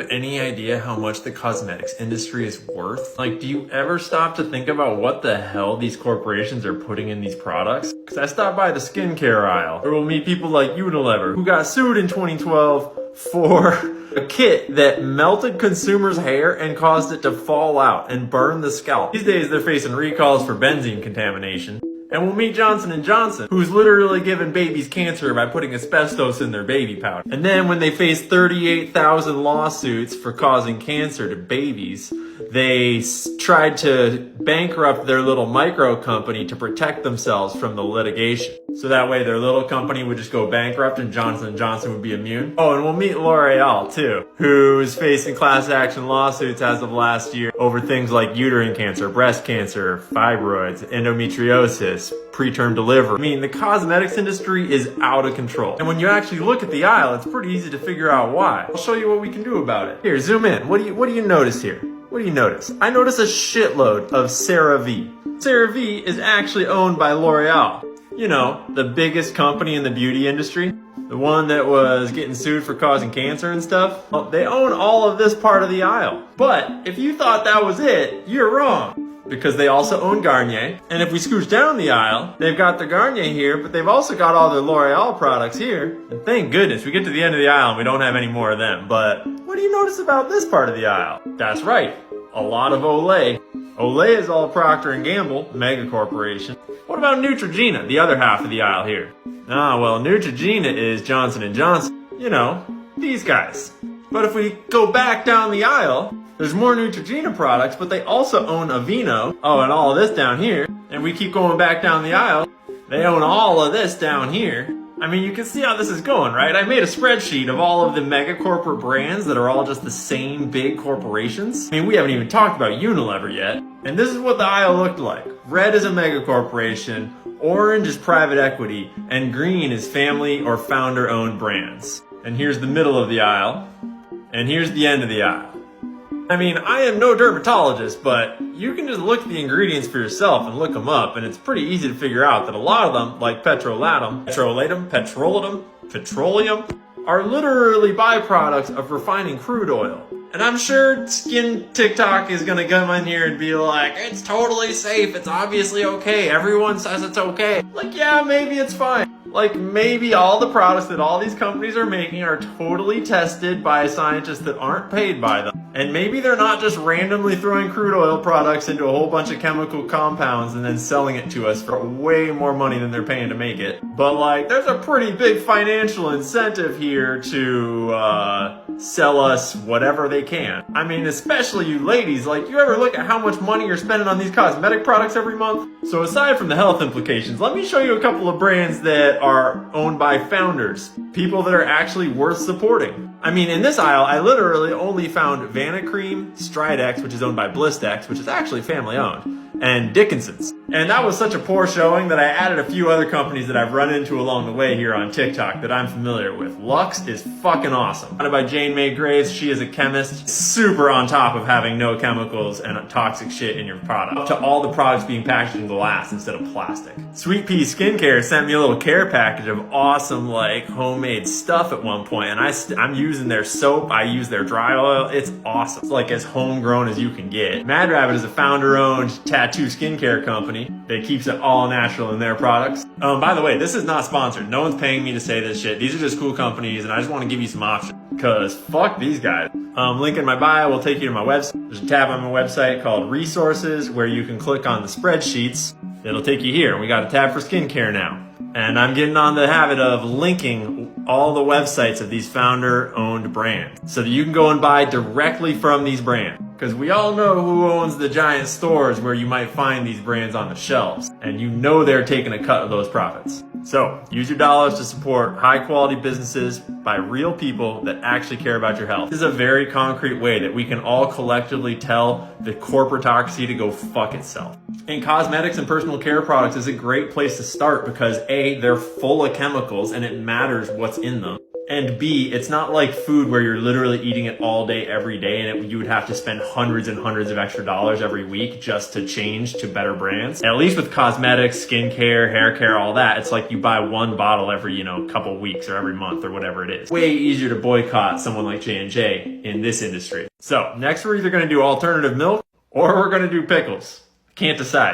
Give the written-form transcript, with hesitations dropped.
Any idea how much the cosmetics industry is worth? Like, do you ever stop to think about what the hell these corporations are putting in these products? Because I stopped by the skincare aisle, where we'll meet people like Unilever, who got sued in 2012 for a kit that melted consumers' hair and caused it to fall out and burn the scalp. These days they're facing recalls for benzene contamination. And we'll meet Johnson & Johnson, who's literally giving babies cancer by putting asbestos in their baby powder. And then when they face 38,000 lawsuits for causing cancer to babies, they tried to bankrupt their little micro company to protect themselves from the litigation. So that way their little company would just go bankrupt and Johnson & Johnson would be immune. Oh, and we'll meet L'Oreal too, who's facing class action lawsuits as of last year over things like uterine cancer, breast cancer, fibroids, endometriosis, preterm delivery. I mean, the cosmetics industry is out of control. And when you actually look at the aisle, it's pretty easy to figure out why. I'll show you what we can do about it. Here, zoom in. What do you notice here? What do you notice? I notice a shitload of CeraVe. CeraVe is actually owned by L'Oreal. You know, the biggest company in the beauty industry. The one that was getting sued for causing cancer and stuff. Well, they own all of this part of the aisle. But if you thought that was it, you're wrong. Because they also own Garnier. And if we scooch down the aisle, they've got their Garnier here, but they've also got all their L'Oreal products here. And thank goodness we get to the end of the aisle and we don't have any more of them. But what do you notice about this part of the aisle? That's right, a lot of Olay. Olay is all Procter & Gamble, mega corporation. What about Neutrogena, the other half of the aisle here? Ah, well, Neutrogena is Johnson & Johnson. You know, these guys. But if we go back down the aisle, there's more Neutrogena products, but they also own Aveeno. Oh, and all of this down here. And we keep going back down the aisle. They own all of this down here. I mean, you can see how this is going, right? I made a spreadsheet of all of the mega corporate brands that are all just the same big corporations. I mean, we haven't even talked about Unilever yet. And this is what the aisle looked like. Red is a mega corporation, orange is private equity, and green is family or founder-owned brands. And here's the middle of the aisle, and here's the end of the aisle. I mean, I am no dermatologist, but you can just look at the ingredients for yourself and look them up, and it's pretty easy to figure out that a lot of them, like petroleum, are literally byproducts of refining crude oil. And I'm sure Skin TikTok is gonna come in here and be like, it's totally safe, it's obviously okay, everyone says it's okay. Like, yeah, maybe it's fine. Like, maybe all the products that all these companies are making are totally tested by scientists that aren't paid by them. And maybe they're not just randomly throwing crude oil products into a whole bunch of chemical compounds and then selling it to us for way more money than they're paying to make it. But like, there's a pretty big financial incentive here to sell us whatever they can. I mean, especially you ladies, like, you ever look at how much money you're spending on these cosmetic products every month? So aside from the health implications, let me show you a couple of brands that are owned by founders. People that are actually worth supporting. I mean, in this aisle, I literally only found Vanicream, Stridex, which is owned by Blistex, which is actually family owned, and Dickinson's. And that was such a poor showing that I added a few other companies that I've run into along the way here on TikTok that I'm familiar with. Lux is fucking awesome. Founded by Jane May Graves, she is a chemist, super on top of having no chemicals and toxic shit in your product. Up to all the products being packaged in glass instead of plastic. Sweet Pea Skincare sent me a little care package of awesome, like, homemade stuff at one point, and I'm using their soap, I use their dry oil, it's awesome. It's like as homegrown as you can get. Mad Rabbit is a founder-owned tattoo skincare company that keeps it all natural in their products. By the way, this is not sponsored. No one's paying me to say this shit. These are just cool companies, and I just want to give you some options. Cause fuck these guys. Link in my bio will take you to my website. There's a tab on my website called Resources where you can click on the spreadsheets. It'll take you here. We got a tab for skincare now. And I'm getting on the habit of linking all the websites of these founder-owned brands so that you can go and buy directly from these brands. Because we all know who owns the giant stores where you might find these brands on the shelves. And you know they're taking a cut of those profits. So, use your dollars to support high-quality businesses by real people that actually care about your health. This is a very concrete way that we can all collectively tell the corporatocracy to go fuck itself. And cosmetics and personal care products is a great place to start because A, they're full of chemicals and it matters what's in them. And B, it's not like food where you're literally eating it all day, every day, and you would have to spend hundreds and hundreds of extra dollars every week just to change to better brands. At least with cosmetics, skincare, hair care, all that, it's like you buy one bottle every, couple weeks or every month or whatever it is. Way easier to boycott someone like J&J in this industry. So next we're either going to do alternative milk or we're going to do pickles. Can't decide.